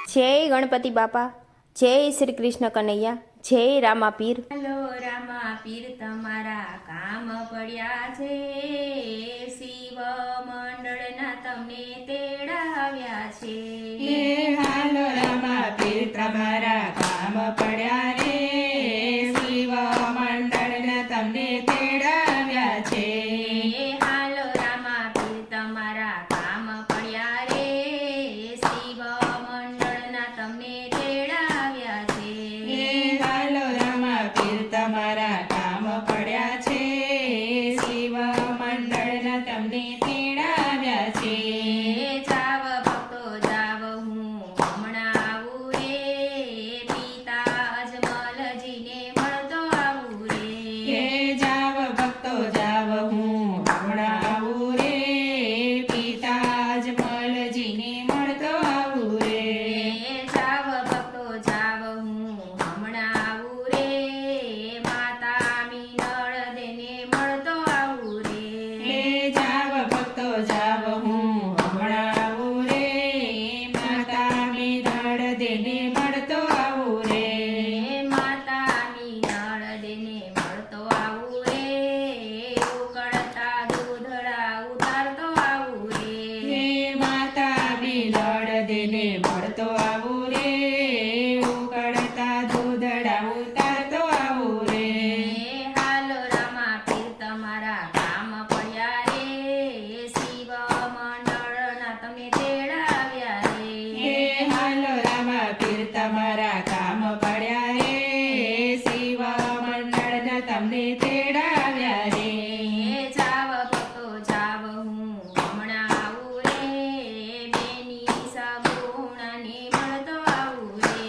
જય ગણપતિ બાપા, જય શ્રી કૃષ્ણ કનૈયા, જય રામા પીર. હાલો રામા પીર તમારા કામ પડ્યા છે, શિવ મંડળના તમને તેડાવ્યા છે. હાલો રામા પીર તમારા કામ પડ્યા રે, શિવ મંડળના તમને તેડાવ્યા છે. હાલો રામા પીર તમારા કામ પડ્યા રે, શિવ મંડળના તમને તેડાવ્યા છે. હાલો રામા પીર તમારા કામ પડ્યા છે, શિવ મંડળના તમને તેડાવ્યા છે. જાવ ભક્તો જાવ હું હમણાં આવું રે, પિતા અજમલજીને મળતો આવું રે. જાવ ભક્તો જાવ હું હમણાં આવું રે, પિતા અજમલજીને મળતો આવું રે. જાવ ભક્તો જાવ હું હમણાં આવું રે, માતા મીનળ દેને મળતો આવું રે. જાવ ભક્તો જાવ હું હમણાં આવું રે, માતા મીનળ દેને મળતો આવું રે. માતા મીનળ દેને મળતો આવું રે, ઉકળતા દૂધડા ઉતારતો આવું રે. માતા મીનળ દેને મળતો આવું રે, ઉકળતા દૂધડા ઉતારતો આવું રે. હાલો રામા પીર તમારા કામ પડ્યા રે, શિવ મંડળના તમે તેડાવ્યા રે. હાલો રામા પીર તમારા કામ પડ્યા રે, શિવ મંડળના તમને તેડાવ્યા રે. જાવ ભક્તો જાવ હું હમણાં આવું રે, બેની સગુણાને મળતો આવું રે.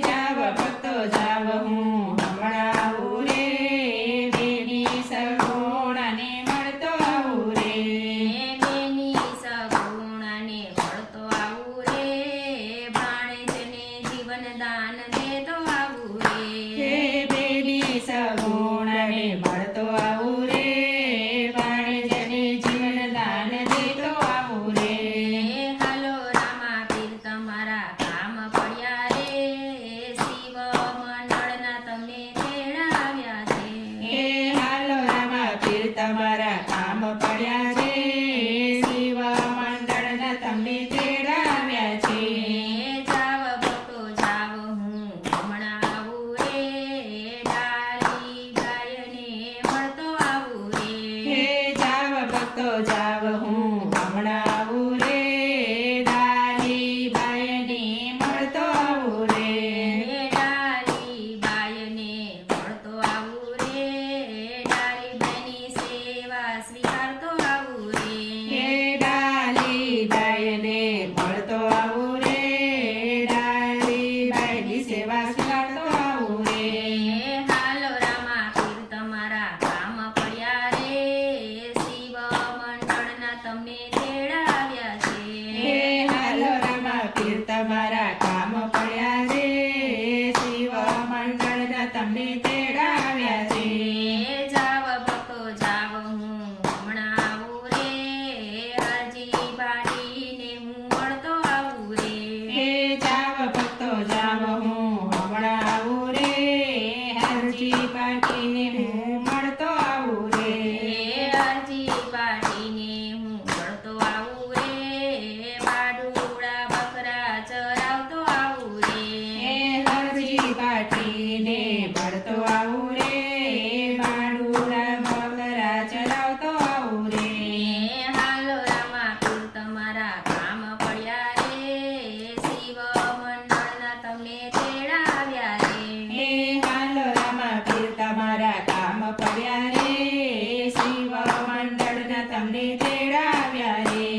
જાવ ભક્તો જાવ હું હમણાં આવું રે, બેની સગુણાને મળતો આવું રે. બેની સગુણાને મળતો આવું રે, ભાણેજને જીવન દાન દેતો આવું રે. બેની સગુણાને મળતો આવું રે, ભાણેજને જીવન દાન દેતો આવું રે. હાલો રામા પીર તમારા કામ પડ્યા રે, શિવ મંડળના તમને તેડાવ્યા છે. હાલો રામા પીર તમારા કામ પડ્યા છે, શિવ મંડળના તમને તેડાવ્યા છે. જાવ ભક્તો જાવ હું હમણાં આવું રે, ડાલી ગાયને મળતો આવું રે. જાવ ભક્તો જાવ હું હમણાં આવું રે, ડાલી બાયને મળતો આવું રે. ડાલી બાયને મળતો આવું રે, ડાલી બાયની સેવા સ્વીકારતો આવું રે. ડાલી બાયને મળતો આવું રે, ડાલી બાયની સેવા સ્વીકારતો આવું રે. હાલો રામા પીર તમારા કામ પડ્યા રે, શિવ મંડળના તમને તેડાવ્યા છે. હાલો રામા પીર તમારા કામ પડ્યા રે, શિવ મંડળના તમને તેડાવ્યા છે. જાવ ભક્તો જાવ હું હમણાં આવું રે, હરજી બાટીને હું મળતો આવું રે. જાવ ભક્તો જાવ હું હમણાં આવું રે, હરજી પાટીને હું મળતો આવું રે. હરજી બાટીને હું મળતો આવું રે, બાડુડા બકરા ચરાવતો આવું રે. હરજી પાટીને મળતો આવું રે, બાળુડા બકરા ચરાવતો આવું રે. હાલો રામા પીર તમારા કામ પડ્યા રે, શિવ મંડળના તમને તેડાવ્યા રે. હાલો રામા પીર તમારા કામ પડ્યા રે, શિવ મંડળના તમને તેડાવ્યા રે.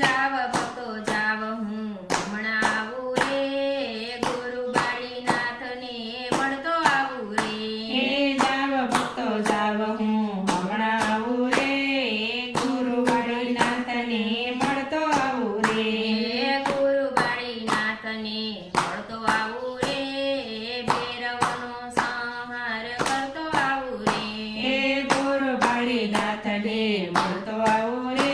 જાવ ભક્તો જાવ હું હમણાં આવું રે, ગુરુબાળીનાથને મળતો આવું રે. જાવ ભક્તો જાવ હું હમણાં આવું રે, ગુરુવાળીનાથને મળતો આવું રે. ગુરુબાળીનાથને મળતો આવું રે, ભૈરવનો સંહાર કરતો આવું રે. ગુરુવાળીનાથને મળતો આવું રે,